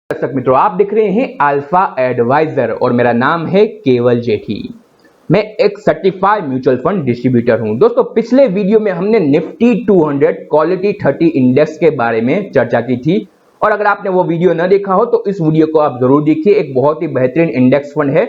दर्शक मित्रों, आप देख रहे हैं अल्फा एडवाइजर और मेरा नाम है केवल जेठी। मैं एक सर्टिफाइड म्यूचुअल फंड डिस्ट्रीब्यूटर हूं। दोस्तों, पिछले वीडियो में हमने निफ्टी 200 क्वालिटी 30 इंडेक्स के बारे में चर्चा की थी और अगर आपने वो वीडियो न देखा हो तो इस वीडियो को आप जरूर देखिए। एक बहुत ही बेहतरीन इंडेक्स फंड है,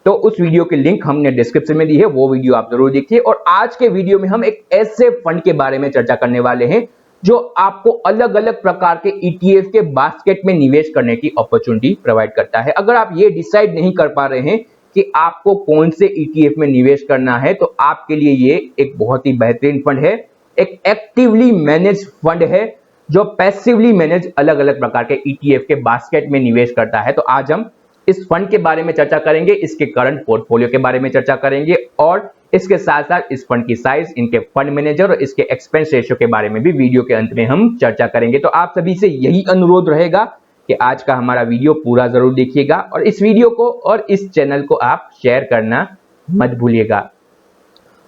तो उस वीडियो की लिंक हमने डिस्क्रिप्शन में दी है, वो वीडियो आप जरूर देखिए। और आज के वीडियो में हम एक ऐसे फंड के बारे में चर्चा करने वाले हैं जो आपको अलग अलग प्रकार के ETF के बास्केट में निवेश करने की अपॉर्चुनिटी प्रोवाइड करता है। अगर आप ये डिसाइड नहीं कर पा रहे हैं कि आपको कौन से ETF में निवेश करना है तो आपके लिए ये एक बहुत ही बेहतरीन फंड है। एक एक्टिवली मैनेज फंड है जो पैसिवली मैनेज अलग अलग प्रकार के ETF के बास्केट में निवेश करता है। तो आज हम इस फंड के बारे में चर्चा करेंगे, इसके करंट पोर्टफोलियो के बारे में चर्चा करेंगे और इसके साथ साथ इस फंड की साइज, इनके फंड मैनेजर और इसके एक्सपेंस रेशियो के बारे में भी वीडियो के अंत में हम चर्चा करेंगे। तो आप सभी से यही अनुरोध रहेगा कि आज का हमारा वीडियो पूरा जरूर देखिएगा और इस वीडियो को और इस चैनल को आप शेयर करना मत भूलिएगा।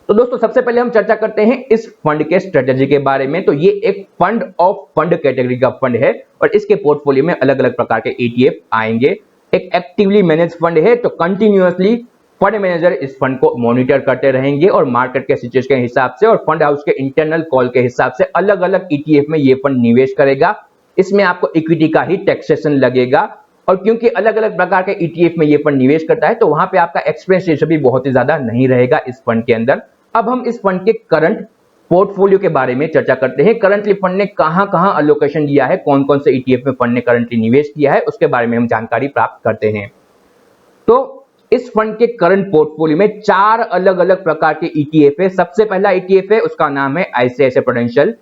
तो दोस्तों, सबसे पहले हम चर्चा करते हैं इस फंड के स्ट्रेटेजी के बारे में। तो ये एक फंड ऑफ फंड कैटेगरी का फंड है और इसके पोर्टफोलियो में अलग अलग प्रकार के ETF आएंगे। एक एक्टिवली मैनेज फंड है, तो कंटिन्यूअसली फंड मैनेजर इस फंड को मॉनिटर करते रहेंगे और मार्केट के सिचुएशन के हिसाब से और फंड हाउस के इंटरनल कॉल के हिसाब से अलग अलग ETF में ये फंड निवेश करेगा। इसमें आपको इक्विटी का ही टैक्सेशन लगेगा और क्योंकि अलग अलग प्रकार के ETF में ये फंड निवेश करता है तो वहां पे आपका एक्सपेंस रेशियो भी बहुत ही ज्यादा नहीं रहेगा इस फंड के अंदर। अब हम इस फंड के करंट पोर्टफोलियो के बारे में चर्चा करते हैं। करंटली फंड ने कहां अलोकेशन दिया है, कौन कौन से ETF में फंड ने करंटली निवेश किया है, उसके बारे में हम जानकारी प्राप्त करते हैं। तो इस फंड के करंट पोर्टफोलियो में 4 अलग अलग प्रकार के ETF है। सबसे पहला ETF है, उसका नाम है ICICI प्रूडेंशियल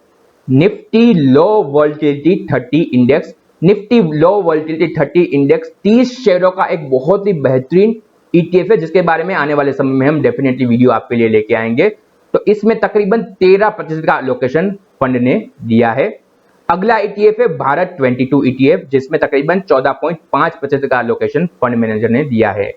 निफ्टी लो वोलेटिलिटी 30 इंडेक्स। निफ्टी लो वोलेटिलिटी 30 इंडेक्स 30 शेयरों का एक बहुत ही बेहतरीन ETF है जिसके बारे में आने वाले समय में हम डेफिनेटली वीडियो आपके लिए लेके आएंगे। तो इसमें तकरीबन 13% का एलोकेशन फंड ने दिया है। अगला ETF है भारत 22 ETF जिसमें तकरीबन 14.5% का एलोकेशन फंड मैनेजर ने दिया है।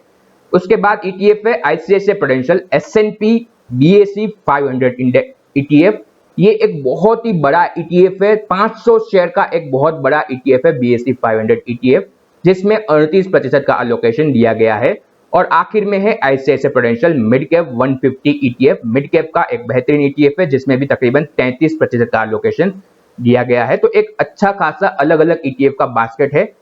उसके बाद ETF है ICICI prudential S&P BSE 500 ETF। ये एक बहुत ही बड़ा ETF है, 500 शेयर का एक बहुत बड़ा ETF है BSE 500 ETF जिसमें 38% का एलोकेशन दिया गया है। और आखिर में है ICICI prudential mid cap 150 ETF। Mid cap का एक बेहतरीन ETF है जिसमें भी तकरीबन 33% का एलोकेशन दिया गया है। तो एक अच्छा खासा अलग अलग ETF का बास्केट है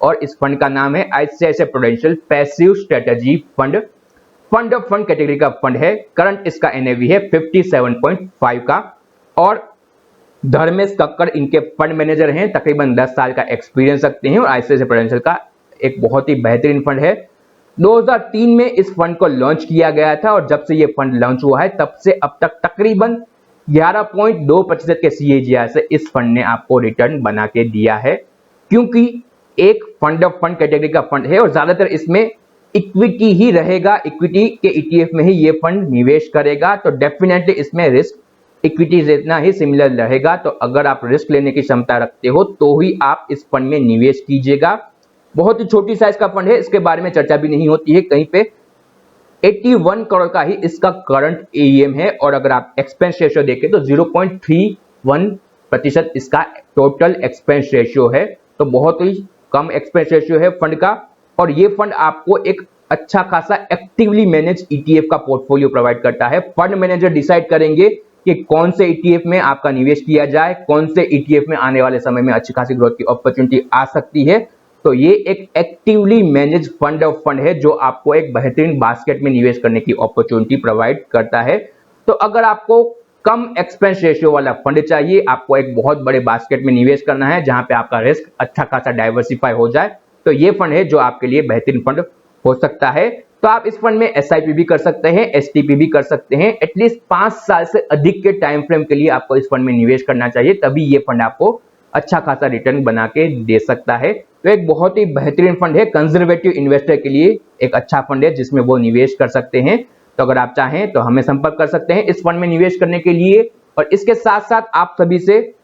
और इस फंड का नाम है ICICI prudential passive strategy fund. Fund of fund category का फंड है। करंट इसका NAV है 57.5 का और धर्मेश कक्कड़ इनके फंड मैनेजर हैं। तकरीबन 10 साल का एक्सपीरियंस रखते हैं और ICICI प्रूडेंशियल का एक बहुत ही बेहतरीन फंड है। 2003 में इस फंड को लॉन्च किया गया था और जब से ये फंड लॉन्च हुआ है तब से अब तक तकरीबन 11.2% के CAGR से इस फंड ने आपको रिटर्न बना के दिया है। क्योंकि एक फंड ऑफ फंड कैटेगरी का फंड है और ज्यादातर इसमें इक्विटी ही रहेगा, इक्विटी के ETF में ही ये फंड निवेश करेगा, तो डेफिनेटली इसमें रिस्क इक्विटी जितना ही सिमिलर रहेगा। तो अगर आप रिस्क लेने की क्षमता रखते हो तो ही आप इस फंड में निवेश कीजिएगा। बहुत ही छोटी साइज का फंड है, इसके बारे में चर्चा भी नहीं होती है कहीं पे। 81 करोड़ का ही इसका करंट AUM है और अगर आप एक्सपेंस रेशियो देखें तो 0.31% इसका टोटल एक्सपेंस रेशियो है। तो बहुत ही कम एक्सपेंस रेशियो है फंड का और ये फंड आपको एक अच्छा खासा एक्टिवली मैनेज ETF का पोर्टफोलियो प्रोवाइड करता है। फंड मैनेजर डिसाइड करेंगे कि कौन से ETF में आपका निवेश किया जाए, कौन से ETF में आने वाले समय में अच्छी खासी ग्रोथ की अपॉर्चुनिटी आ सकती है। तो ये एक actively manage fund of fund है जो आपको एक बेहतरीन बास्केट में निवेश करने की अपॉर्चुनिटी प्रोवाइड करता है। तो अगर आपको कम एक्सपेंस रेशियो वाला फंड चाहिए, आपको एक बहुत बड़े बास्केट में निवेश करना है जहां पे आपका रिस्क अच्छा खासा डाइवर्सिफाई हो जाए, तो ये फंड है जो आपके लिए बेहतरीन फंड हो सकता है। तो आप इस फंड में SIP भी कर सकते हैं, STP भी कर सकते हैं। एटलीस्ट 5 साल से अधिक के टाइम फ्रेम के लिए आपको इस फंड में निवेश करना चाहिए, तभी ये फंड आपको अच्छा खासा रिटर्न बना के दे सकता है। तो एक बहुत ही बेहतरीन फंड है, कंजर्वेटिव इन्वेस्टर के लिए एक अच्छा फंड है जिसमें वो निवेश कर सकते हैं। तो अगर आप चाहें तो हमें संपर्क कर सकते हैं इस फंड में निवेश करने के लिए। और इसके साथ साथ आप सभी से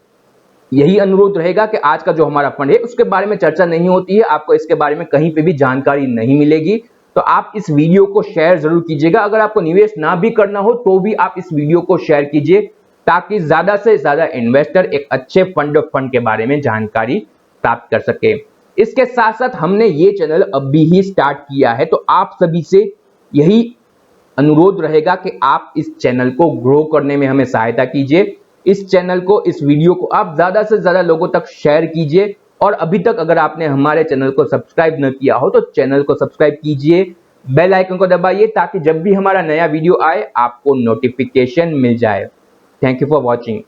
यही अनुरोध रहेगा कि आज का जो हमारा फंड है उसके बारे में चर्चा नहीं होती है, आपको इसके बारे में कहीं पे भी जानकारी नहीं मिलेगी। तो आप इस वीडियो को शेयर जरूर कीजिएगा। अगर आपको निवेश ना भी करना हो तो भी आप इस वीडियो को शेयर कीजिए ताकि ज्यादा से ज्यादा इन्वेस्टर एक अच्छे फंड ऑफ फंड के बारे में जानकारी प्राप्त कर सके। इसके साथ साथ हमने ये चैनल अभी ही स्टार्ट किया है, तो आप सभी से यही अनुरोध रहेगा कि आप इस चैनल को ग्रो करने में हमें सहायता कीजिए। इस चैनल को, इस वीडियो को आप ज्यादा से ज्यादा लोगों तक शेयर कीजिए, और अभी तक अगर आपने हमारे चैनल को सब्सक्राइब न किया हो तो चैनल को सब्सक्राइब कीजिए, बेल आइकन को दबाइए ताकि जब भी हमारा नया वीडियो आए आपको नोटिफिकेशन मिल जाए। Thank you for watching.